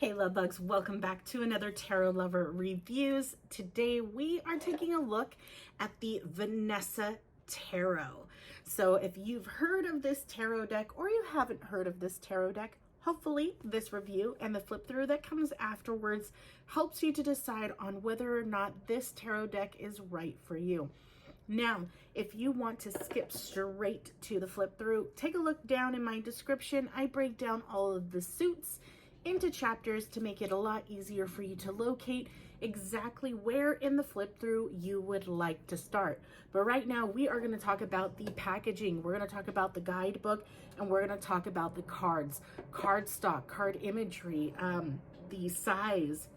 Hey love bugs, welcome back to another Tarot Lover Reviews. Today we are taking a look at the Vanessa Tarot. So if you've heard of this tarot deck or you haven't heard of this tarot deck, hopefully this review and the flip through that comes afterwards helps you to decide on whether or not this tarot deck is right for you. Now, if you want to skip straight to the flip through, take a look down in my description. I break down all of the suits into chapters to make it a lot easier for you to locate exactly where in the flip through you would like to start. But right now we are going to talk about the packaging. We're going to talk about the guidebook, and we're going to talk about the cards, card stock, card imagery, the size,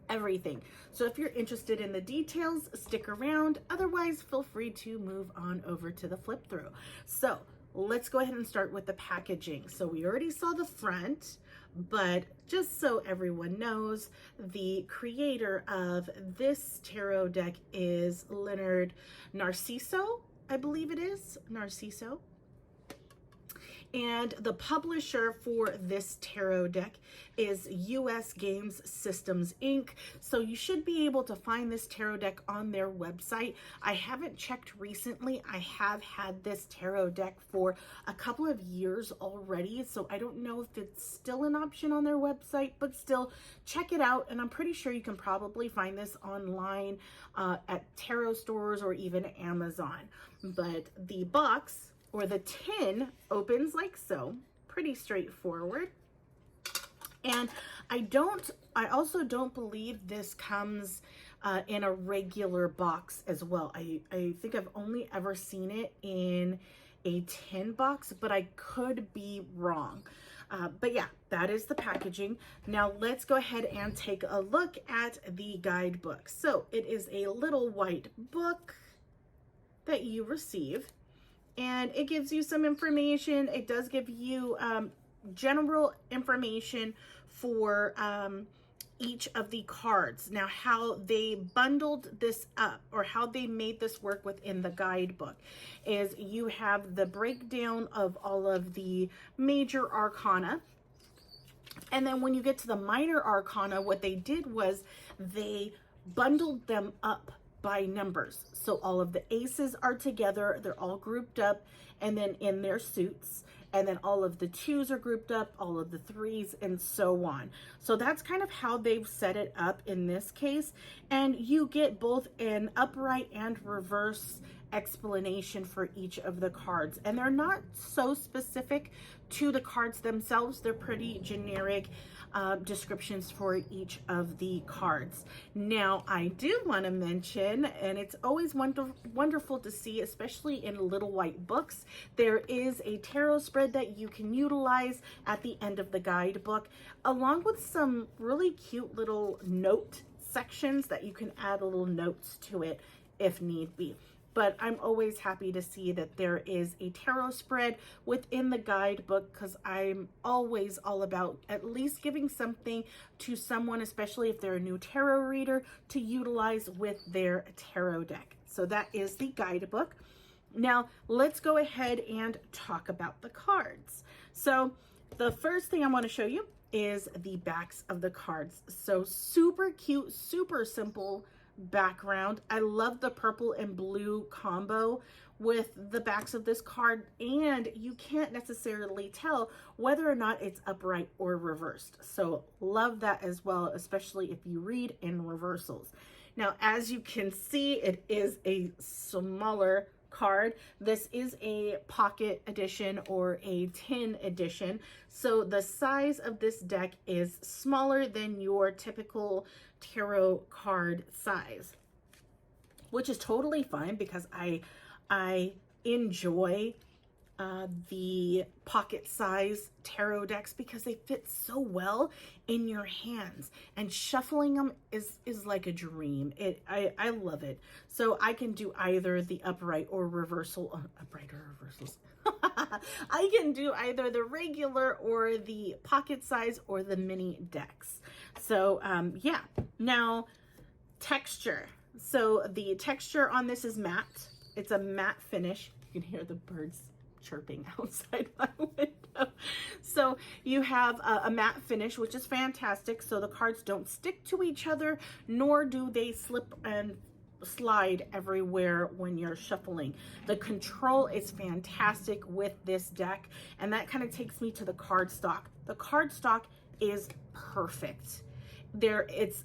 everything. So if you're interested in the details, stick around. Otherwise, feel free to move on over to the flip through. So let's go ahead and start with the packaging. So we already saw the front, but just so everyone knows, the creator of this tarot deck is Leonard Narciso, I believe it is, Narciso. And the publisher for this tarot deck is US Games Systems Inc. So you should be able to find this tarot deck on their website. I haven't checked recently. I have had this tarot deck for a couple of years already, so I don't know if it's still an option on their website, but still check it out. And I'm pretty sure you can probably find this online at tarot stores or even Amazon. But the box or the tin opens like so, pretty straightforward. And I also don't believe this comes in a regular box as well. I think I've only ever seen it in a tin box, but I could be wrong. But yeah, that is the packaging. Now let's go ahead and take a look at the guidebook. So it is a little white book that you receive, and it gives you some information. It does give you general information for each of the cards. Now, how they bundled this up or how they made this work within the guidebook is you have the breakdown of all of the major arcana. And then when you get to the minor arcana, what they did was they bundled them up by numbers. So all of the aces are together, they're all grouped up and then in their suits, and then all of the twos are grouped up, all of the threes, and so on. So that's kind of how they've set it up in this case, and you get both an upright and reverse explanation for each of the cards, and they're not so specific to the cards themselves. They're pretty generic descriptions for each of the cards. Now, I do want to mention, and it's always wonderful to see, especially in little white books, there is a tarot spread that you can utilize at the end of the guidebook, along with some really cute little note sections that you can add little notes to it if need be. But I'm always happy to see that there is a tarot spread within the guidebook, because I'm always all about at least giving something to someone, especially if they're a new tarot reader, to utilize with their tarot deck. So that is the guidebook. Now let's go ahead and talk about the cards. So the first thing I want to show you is the backs of the cards. So super cute, super simple background. I love the purple and blue combo with the backs of this card, and you can't necessarily tell whether or not it's upright or reversed. So love that as well, especially if you read in reversals. Now, as you can see, it is a smaller card. This is a pocket edition or a tin edition. So the size of this deck is smaller than your typical tarot card size, which is totally fine because I enjoy the pocket size tarot decks because they fit so well in your hands, and shuffling them is like a dream. I love it. So I can do either the upright or reversal, upright or reversals. I can do either the regular or the pocket size or the mini decks. So yeah. Now, texture. So the texture on this is matte. It's a matte finish. You can hear the birds chirping outside my window. So you have a matte finish, which is fantastic. So the cards don't stick to each other, nor do they slip and slide everywhere when you're shuffling. The control is fantastic with this deck, and that kind of takes me to the cardstock. The cardstock is perfect. It's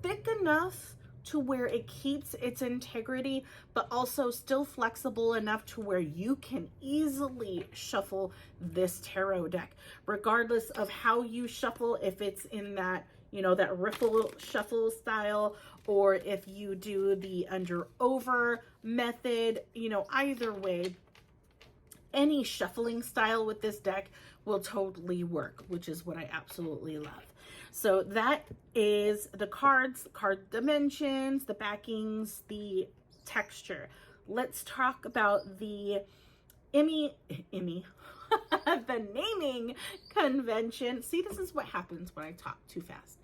thick enough to where it keeps its integrity, but also still flexible enough to where you can easily shuffle this tarot deck, regardless of how you shuffle, if it's in that, you know, that riffle shuffle style, or if you do the under over method, you know, either way, any shuffling style with this deck will totally work, which is what I absolutely love. So that is the cards, card dimensions, the backings, the texture. Let's talk about the the naming convention. See, this is what happens when I talk too fast.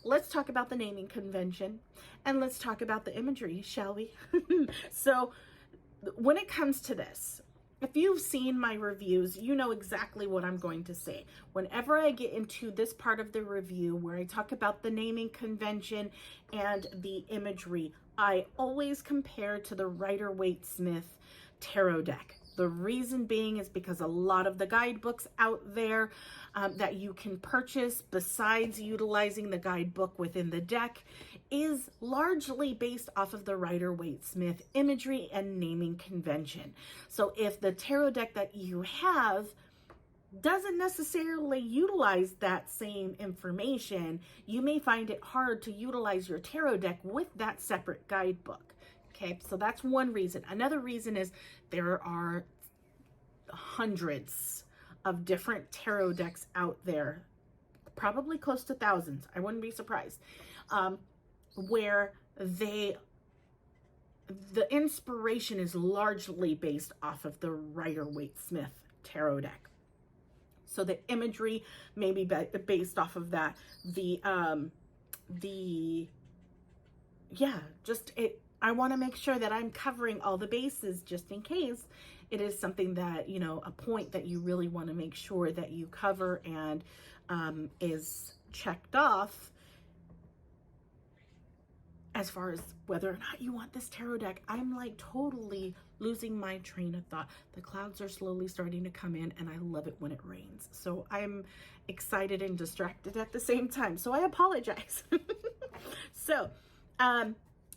Let's talk about the naming convention, and let's talk about the imagery, shall we? So when it comes to this, if you've seen my reviews, you know exactly what I'm going to say. Whenever I get into this part of the review where I talk about the naming convention and the imagery, I always compare to the Rider-Waite-Smith tarot deck. The reason being is because a lot of the guidebooks out there that you can purchase, besides utilizing the guidebook within the deck, is largely based off of the Rider-Waite-Smith imagery and naming convention. So if the tarot deck that you have doesn't necessarily utilize that same information, you may find it hard to utilize your tarot deck with that separate guidebook. Okay, so that's one reason. Another reason is there are hundreds of different tarot decks out there, probably close to thousands, I wouldn't be surprised, where the inspiration is largely based off of the Rider-Waite-Smith tarot deck. So the imagery may be based off of that. I want to make sure that I'm covering all the bases just in case it is something that, you know, a point that you really want to make sure that you cover and is checked off as far as whether or not you want this tarot deck. I'm like totally losing my train of thought. The clouds are slowly starting to come in, and I love it when it rains. So I'm excited and distracted at the same time. So I apologize. So,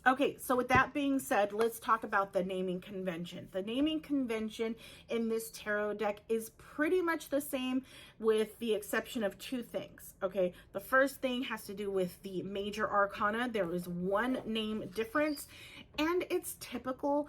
okay, so with that being said, let's talk about the naming convention. The naming convention in this tarot deck is pretty much the same, with the exception of two things, okay? The first thing has to do with the major arcana. There is one name difference, and it's typical.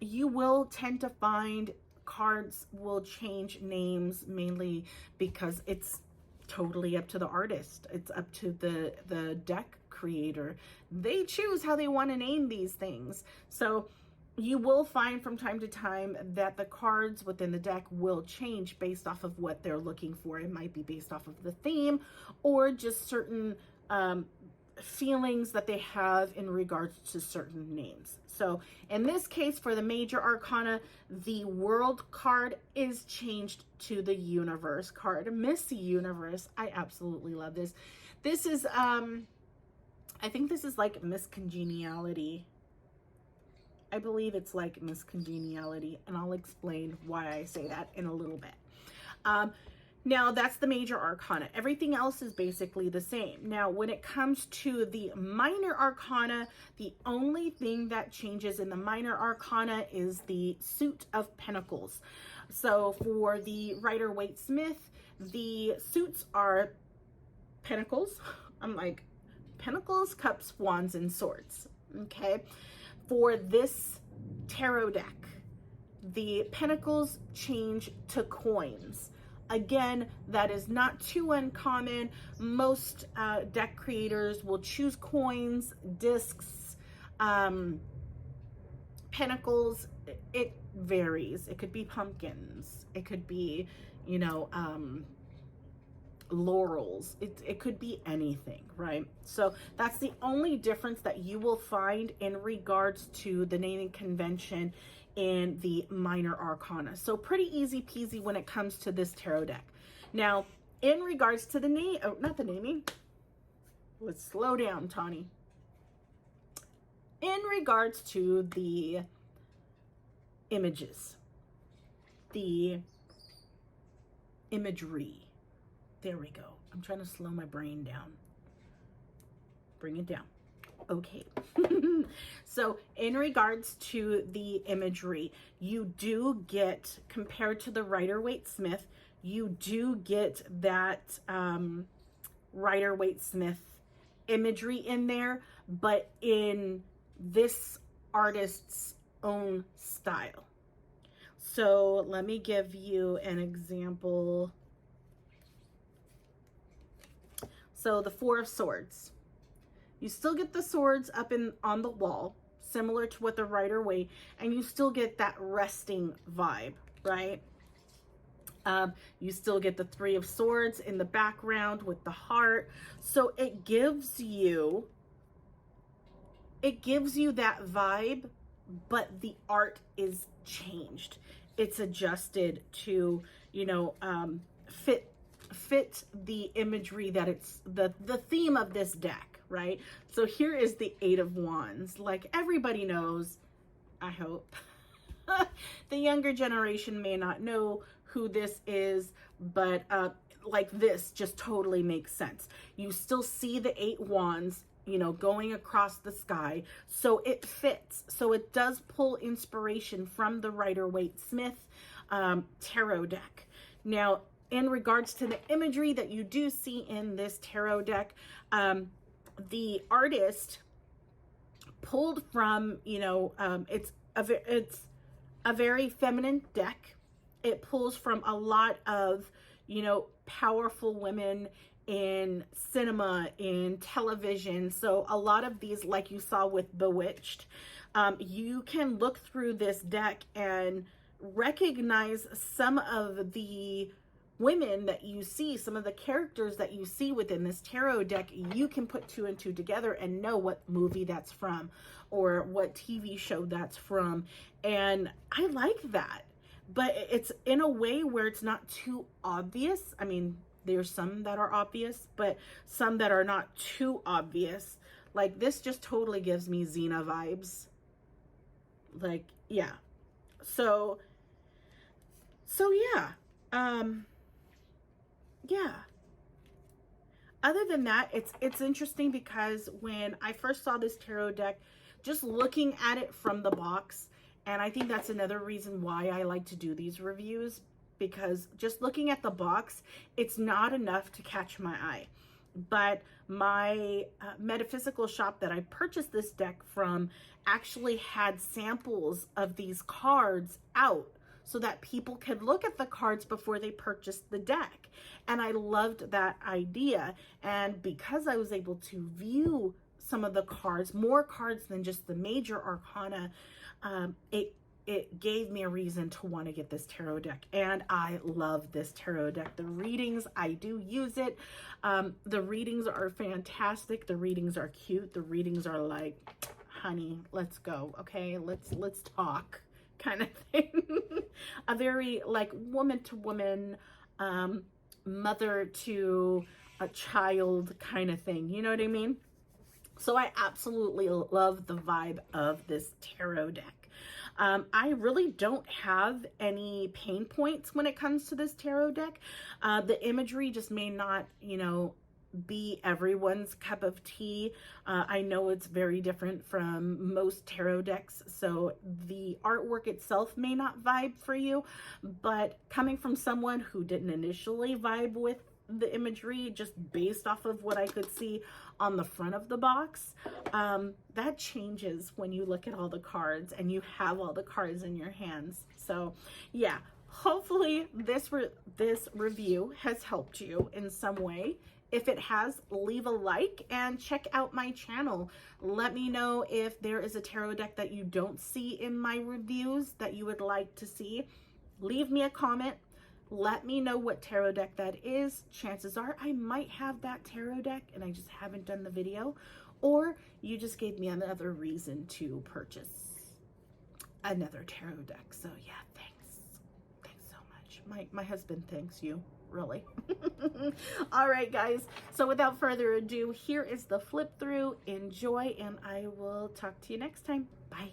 You will tend to find cards will change names, mainly because it's totally up to the artist. It's up to the deck creator. They choose how they want to name these things. So you will find from time to time that the cards within the deck will change based off of what they're looking for. It might be based off of the theme, or just certain feelings that they have in regards to certain names. So in this case, for the major arcana, the world card is changed to the universe card. Miss Universe. I absolutely love this. This is I think this is like Miss Congeniality. I believe it's like Miss Congeniality, and I'll explain why I say that in a little bit. Now, that's the major arcana. Everything else is basically the same. Now, when it comes to the minor arcana, the only thing that changes in the minor arcana is the suit of pentacles. So for the Rider-Waite-Smith, the suits are pentacles. I'm like, pentacles, cups, wands, and swords. Okay. For this tarot deck, the pentacles change to coins. Again, that is not too uncommon. Most deck creators will choose coins, discs, pentacles. It varies. It could be pumpkins. It could be, you know, laurels. It could be anything, right? So that's the only difference that you will find in regards to the naming convention in the minor arcana. So pretty easy peasy when it comes to this tarot deck. Now, in regards to the name, oh, not the naming. Let's slow down, Tawny. In regards to the images, the imagery. There we go. I'm trying to slow my brain down. Bring it down. Okay. So in regards to the imagery, you do get, compared to the Rider-Waite-Smith, you do get that Rider-Waite-Smith imagery in there, but in this artist's own style. So let me give you an example. So the Four of Swords. You still get the swords up on the wall, similar to what the Rider-Waite, and you still get that resting vibe, right? You still get the Three of Swords in the background with the heart. So it gives you that vibe, but the art is changed. It's adjusted to, you know, fit the imagery that it's the theme of this deck, right? So here is the Eight of Wands. Like everybody knows, I hope. The younger generation may not know who this is, but like this just totally makes sense. You still see the Eight Wands, you know, going across the sky. So it fits. So it does pull inspiration from the Rider-Waite-Smith tarot deck. Now, in regards to the imagery that you do see in this tarot deck, the artist pulled from, you know, it's a very feminine deck. It pulls from a lot of, you know, powerful women in cinema, in television. So a lot of these, like you saw with Bewitched, you can look through this deck and recognize some of the women that you see, some of the characters that you see within this tarot deck. You can put two and two together and know what movie that's from or what TV show that's from. And I like that, but it's in a way where it's not too obvious. I mean, there's some that are obvious, but some that are not too obvious. Like this just totally gives me Xena vibes. Like, yeah. So yeah. Yeah. Other than that, it's interesting because when I first saw this tarot deck, just looking at it from the box, and I think that's another reason why I like to do these reviews, because just looking at the box, it's not enough to catch my eye. But my metaphysical shop that I purchased this deck from actually had samples of these cards out so that people could look at the cards before they purchased the deck. And I loved that idea. And because I was able to view some of the cards, more cards than just the major arcana, it gave me a reason to want to get this tarot deck. And I love this tarot deck. The readings, I do use it. The readings are fantastic. The readings are cute. The readings are like, honey, let's go. Okay, let's talk kind of thing. A very like woman to woman, mother to a child kind of thing. You know what I mean? So I absolutely love the vibe of this tarot deck. I really don't have any pain points when it comes to this tarot deck. The imagery just may not, you know, be everyone's cup of tea. I know it's very different from most tarot decks, so the artwork itself may not vibe for you, but coming from someone who didn't initially vibe with the imagery, just based off of what I could see on the front of the box, that changes when you look at all the cards and you have all the cards in your hands. So yeah, hopefully this review has helped you in some way. If it has, leave a like and check out my channel. Let me know if there is a tarot deck that you don't see in my reviews that you would like to see. Leave me a comment. Let me know what tarot deck that is. Chances are I might have that tarot deck and I just haven't done the video, or you just gave me another reason to purchase. another tarot deck. So yeah, thanks so much. My husband thanks you, really. All right, guys, so without further ado, here is the flip through. Enjoy, and I will talk to you next time. Bye.